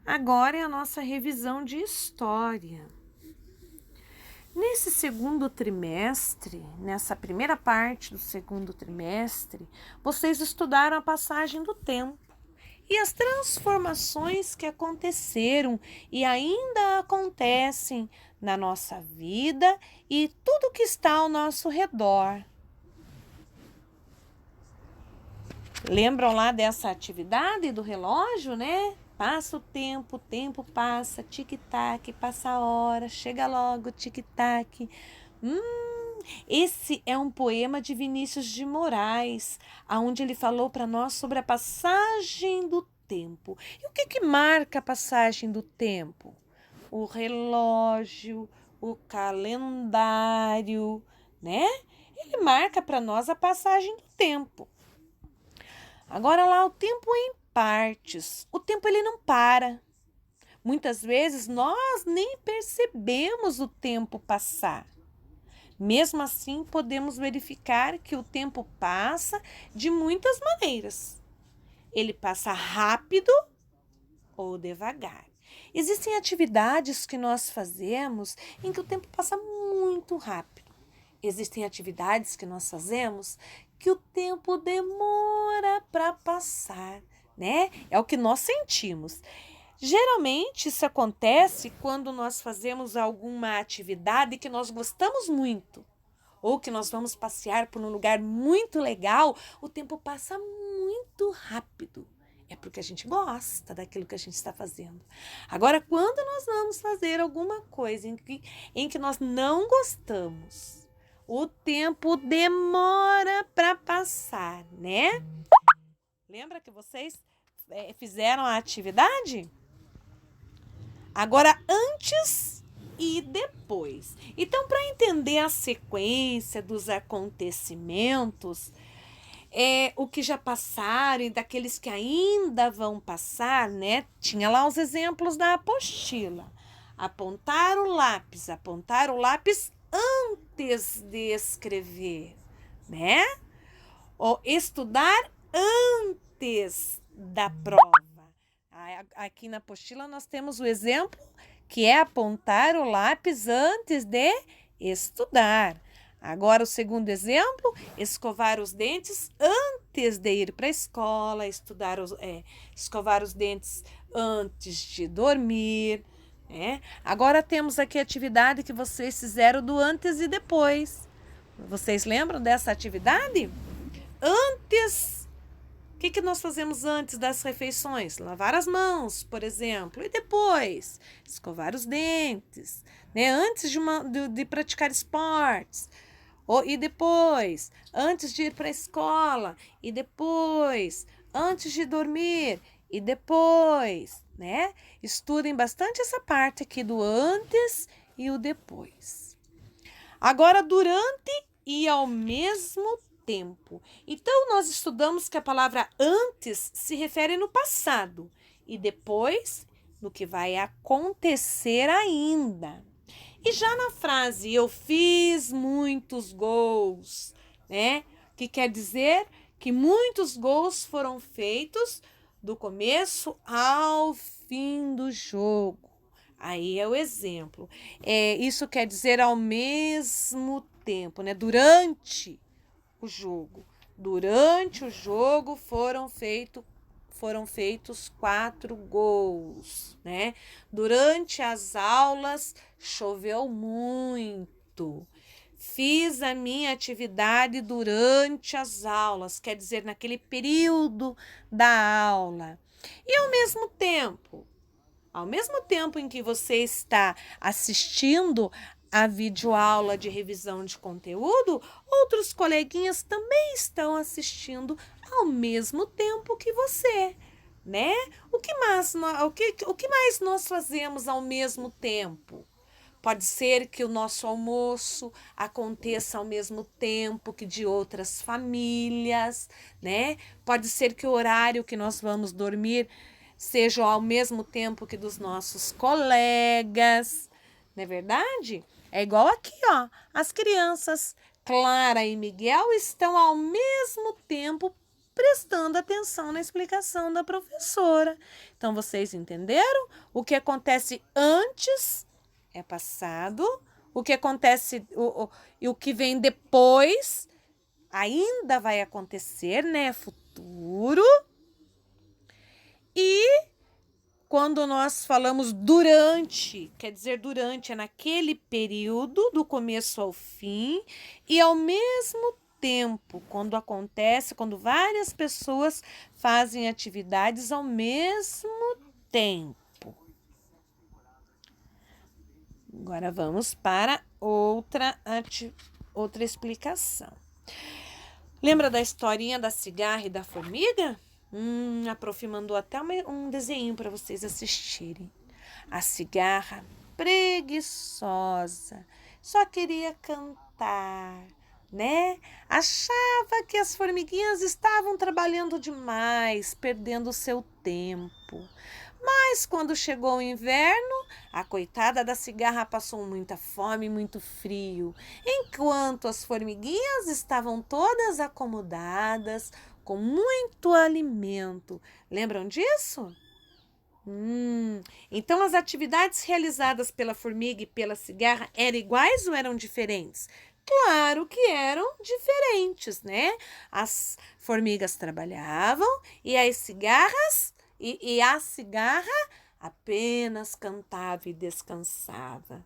Agora é a nossa revisão de história. Nesse segundo trimestre, nessa primeira parte do segundo trimestre, vocês estudaram a passagem do tempo e as transformações que aconteceram e ainda acontecem na nossa vida e tudo que está ao nosso redor. Lembram lá dessa atividade do relógio, né? Passa o tempo passa, tic-tac, passa a hora, chega logo, tic-tac. Esse é um poema de Vinícius de Moraes, onde ele falou para nós sobre a passagem do tempo. E o que marca a passagem do tempo? O relógio, o calendário, né? Ele marca para nós a passagem do tempo. Agora lá, o tempo em partes. O tempo ele não para. Muitas vezes nós nem percebemos o tempo passar. Mesmo assim, podemos verificar que o tempo passa de muitas maneiras. Ele passa rápido ou devagar. Existem atividades que nós fazemos em que o tempo passa muito rápido. Existem atividades que nós fazemos que o tempo demora para passar, né? É o que nós sentimos. Geralmente isso acontece quando nós fazemos alguma atividade que nós gostamos muito, ou que nós vamos passear por um lugar muito legal, o tempo passa muito rápido. É porque a gente gosta daquilo que a gente está fazendo. Agora, quando nós vamos fazer alguma coisa em que nós não gostamos, o tempo demora para passar, né? Lembra que vocês fizeram a atividade? Agora, antes e depois. Então, para entender a sequência dos acontecimentos, o que já passaram e daqueles que ainda vão passar, né? Tinha lá os exemplos da apostila. Apontar o lápis antes de escrever, né? Ou estudar antes da prova. Aqui na apostila nós temos o exemplo que é apontar o lápis antes de estudar. Agora o segundo exemplo, escovar os dentes antes de ir para a escola, escovar os dentes antes de dormir. Agora temos aqui a atividade que vocês fizeram do antes e depois. Vocês lembram dessa atividade? Antes, o que nós fazemos antes das refeições? Lavar as mãos, por exemplo. E depois, escovar os dentes, né? Antes de praticar esportes. E depois, antes de ir para a escola. E depois, antes de dormir. E depois, né? Estudem bastante essa parte aqui do antes e o depois. Agora, durante e ao mesmo tempo. Então, nós estudamos que a palavra antes se refere no passado e depois no que vai acontecer ainda. E já na frase, eu fiz muitos gols, né? Que quer dizer que muitos gols foram feitos do começo ao fim do jogo. Aí é o exemplo. Isso quer dizer ao mesmo tempo, né? Durante o jogo. Durante o jogo foram feitos 4 gols, né? Durante as aulas choveu muito. Fiz a minha atividade durante as aulas, quer dizer, naquele período da aula. E ao mesmo tempo em que você está assistindo a videoaula de revisão de conteúdo, outros coleguinhas também estão assistindo ao mesmo tempo que você, né? O que mais nós fazemos ao mesmo tempo? Pode ser que o nosso almoço aconteça ao mesmo tempo que de outras famílias, né? Pode ser que o horário que nós vamos dormir seja ao mesmo tempo que dos nossos colegas, não é verdade? É igual aqui, ó. As crianças Clara e Miguel estão ao mesmo tempo prestando atenção na explicação da professora. Então, vocês entenderam? O que acontece antes é passado, o que acontece e o que vem depois ainda vai acontecer, né? Futuro. E quando nós falamos durante, quer dizer durante é naquele período, do começo ao fim, e ao mesmo tempo, quando acontece, quando várias pessoas fazem atividades ao mesmo tempo. Agora vamos para outra explicação. Lembra da historinha da cigarra e da formiga? A prof mandou até um desenho para vocês assistirem. A cigarra, preguiçosa, só queria cantar, né? Achava que as formiguinhas estavam trabalhando demais, perdendo o seu tempo. Mas quando chegou o inverno, a coitada da cigarra passou muita fome e muito frio, enquanto as formiguinhas estavam todas acomodadas, com muito alimento. Lembram disso? Então as atividades realizadas pela formiga e pela cigarra eram iguais ou eram diferentes? Claro que eram diferentes, né? As formigas trabalhavam e as cigarras e a cigarra apenas cantava e descansava.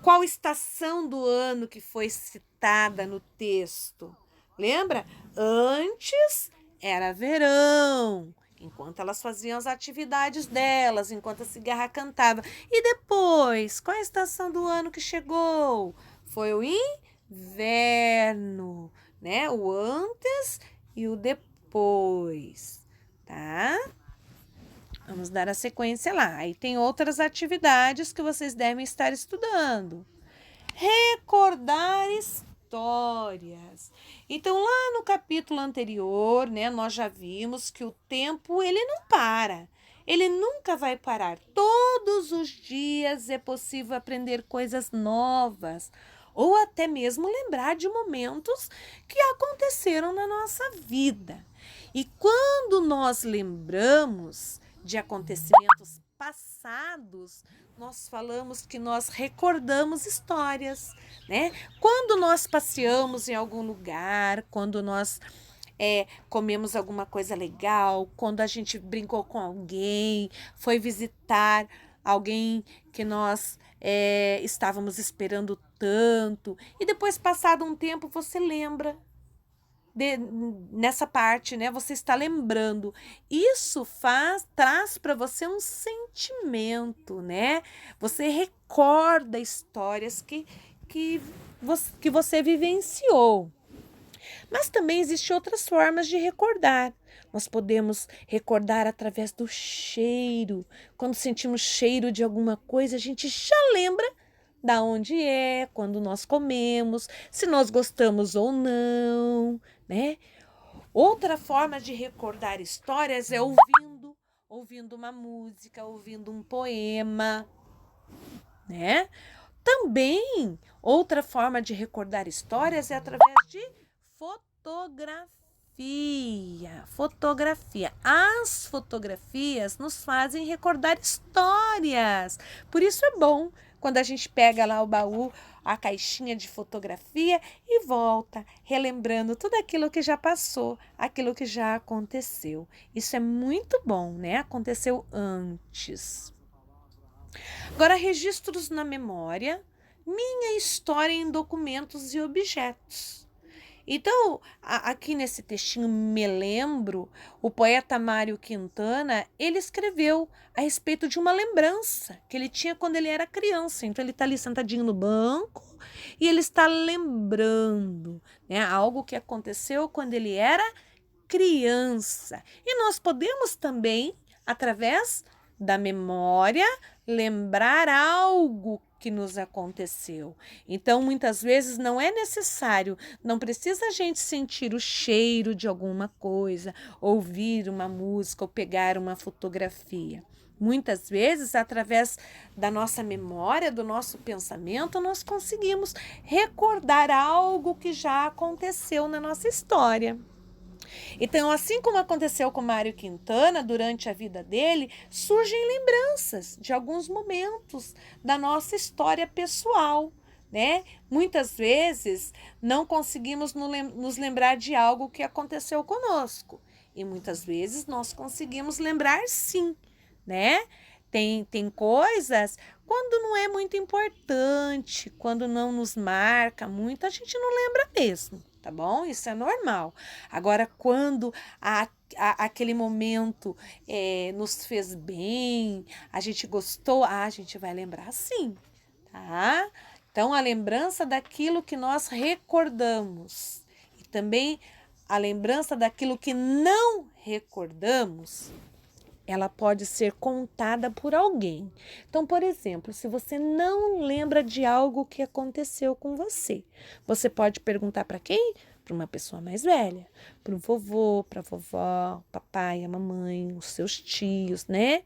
Qual estação do ano que foi citada no texto? Lembra? Antes era verão, enquanto elas faziam as atividades delas, enquanto a cigarra cantava. E depois, qual a estação do ano que chegou? Foi o inverno, né? O antes e o depois, tá? Vamos dar a sequência lá. Aí tem outras atividades que vocês devem estar estudando. Recordar histórias. Então, lá no capítulo anterior, né, nós já vimos que o tempo, ele não para. Ele nunca vai parar. Todos os dias é possível aprender coisas novas ou até mesmo lembrar de momentos que aconteceram na nossa vida. E quando nós lembramos de acontecimentos passados, nós falamos que nós recordamos histórias, né? Quando nós passeamos em algum lugar, quando nós comemos alguma coisa legal, quando a gente brincou com alguém, foi visitar alguém que nós estávamos esperando tanto, e depois, passado um tempo, você lembra nessa parte, né? Você está lembrando. Isso traz para você um sentimento, né? Você recorda histórias que você vivenciou. Mas também existem outras formas de recordar. Nós podemos recordar através do cheiro. Quando sentimos cheiro de alguma coisa, a gente já lembra da onde é, quando nós comemos, se nós gostamos ou não, né? Outra forma de recordar histórias é ouvindo uma música, ouvindo um poema, né? Também, outra forma de recordar histórias é através de fotografia. As fotografias nos fazem recordar histórias. Por isso é bom quando a gente pega lá o baú, a caixinha de fotografia e volta, relembrando tudo aquilo que já passou, aquilo que já aconteceu. Isso é muito bom, né? Aconteceu antes. Agora, registros na memória, minha história em documentos e objetos. Então, aqui nesse textinho Me Lembro, o poeta Mário Quintana, ele escreveu a respeito de uma lembrança que ele tinha quando ele era criança. Então, ele está ali sentadinho no banco e ele está lembrando, né, algo que aconteceu quando ele era criança. E nós podemos também, através da memória, lembrar algo que nos aconteceu. Então, muitas vezes não é necessário, não precisa a gente sentir o cheiro de alguma coisa, ouvir uma música ou pegar uma fotografia. Muitas vezes, através da nossa memória, do nosso pensamento, nós conseguimos recordar algo que já aconteceu na nossa história. Então, assim como aconteceu com Mário Quintana, durante a vida dele, surgem lembranças de alguns momentos da nossa história pessoal, né? Muitas vezes não conseguimos nos lembrar de algo que aconteceu conosco, e muitas vezes nós conseguimos lembrar sim, né? Tem coisas, quando não é muito importante, quando não nos marca muito, a gente não lembra mesmo, tá bom? Isso é normal. Agora, quando aquele momento nos fez bem, a gente gostou, a gente vai lembrar sim, tá? Então, a lembrança daquilo que nós recordamos e também a lembrança daquilo que não recordamos, ela pode ser contada por alguém. Então, por exemplo, se você não lembra de algo que aconteceu com você, você pode perguntar para quem? Para uma pessoa mais velha, para o vovô, para a vovó, o papai, a mamãe, os seus tios, né?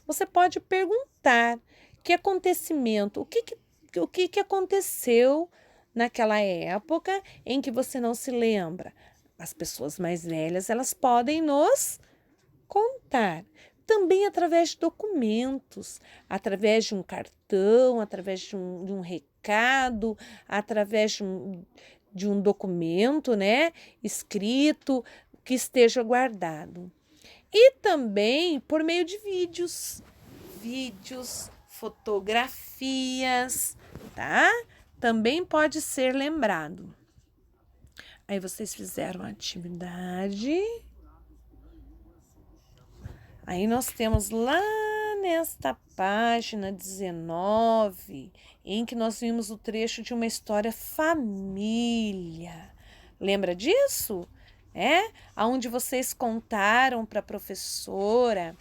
Você pode perguntar que acontecimento, o que aconteceu naquela época em que você não se lembra. As pessoas mais velhas, elas podem nos contar. Também através de documentos, através de um cartão, através de um recado, através de um documento, né, escrito, que esteja guardado. E também por meio de vídeos, fotografias, tá? Também pode ser lembrado. Aí vocês fizeram a atividade. Aí nós temos lá nesta página 19, em que nós vimos o trecho de uma história família. Lembra disso? Onde vocês contaram para a professora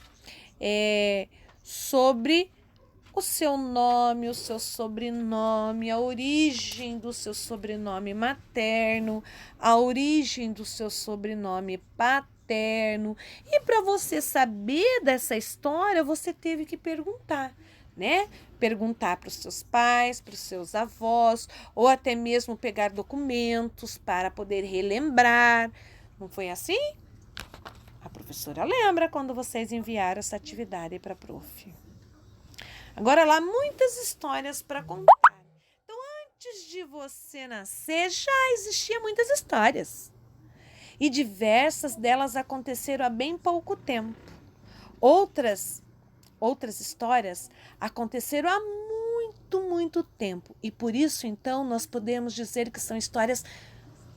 sobre o seu nome, o seu sobrenome, a origem do seu sobrenome materno, a origem do seu sobrenome paterno. E para você saber dessa história, você teve que perguntar, né? Perguntar para os seus pais, para os seus avós, ou até mesmo pegar documentos para poder relembrar. Não foi assim? A professora lembra quando vocês enviaram essa atividade para a prof. Agora lá, muitas histórias para contar. Então, antes de você nascer, já existiam muitas histórias. E diversas delas aconteceram há bem pouco tempo. Outras histórias aconteceram há muito tempo. E por isso, então, nós podemos dizer que são histórias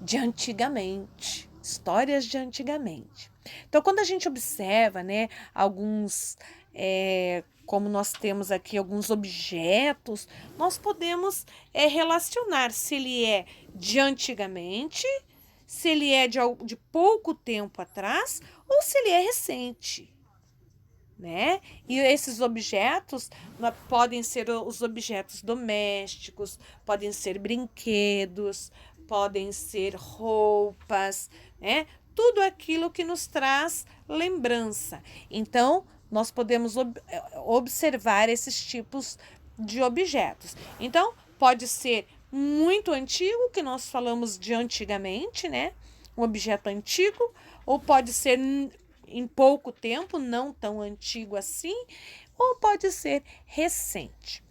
de antigamente. Histórias de antigamente. Então, quando a gente observa, né, alguns... como nós temos aqui alguns objetos, nós podemos relacionar se ele é de antigamente, se ele é de pouco tempo atrás ou se ele é recente, né? E esses objetos podem ser os objetos domésticos, podem ser brinquedos, podem ser roupas, né? Tudo aquilo que nos traz lembrança. Então, nós podemos observar esses tipos de objetos. Então, pode ser muito antigo, que nós falamos de antigamente, né? Um objeto antigo, ou pode ser em pouco tempo, não tão antigo assim, ou pode ser recente.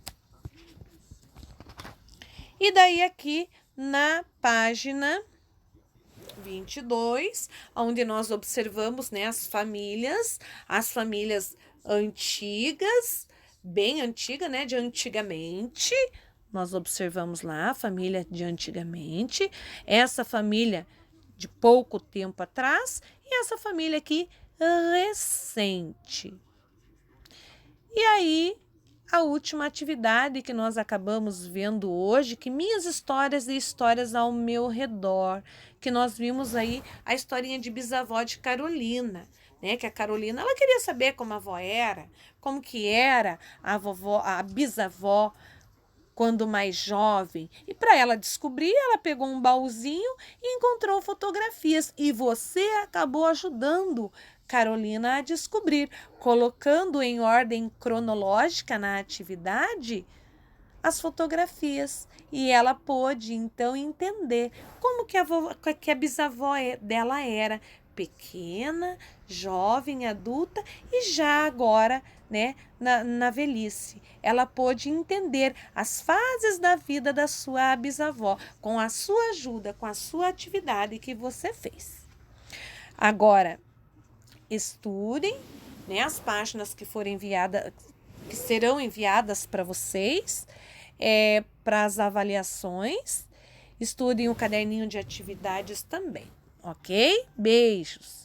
E daí aqui na página 22, onde nós observamos, né, as famílias antigas, bem antiga, né, de antigamente. Nós observamos lá a família de antigamente, essa família de pouco tempo atrás e essa família aqui recente. E aí, a última atividade que nós acabamos vendo hoje, que minhas histórias e histórias ao meu redor, que nós vimos aí a historinha de bisavó de Carolina, né? Que a Carolina, ela queria saber como a avó era, como que era a vovó, a bisavó quando mais jovem. E para ela descobrir, ela pegou um baúzinho e encontrou fotografias. E você acabou ajudando Carolina a descobrir, colocando em ordem cronológica na atividade as fotografias. E ela pôde, então, entender como que a bisavó dela era pequena, jovem, adulta e já agora, né, na velhice. Ela pôde entender as fases da vida da sua bisavó com a sua ajuda, com a sua atividade que você fez. Agora, estudem, né, as páginas que forem enviadas, que serão enviadas para vocês, para as avaliações. Estudem o caderninho de atividades também, ok? Beijos!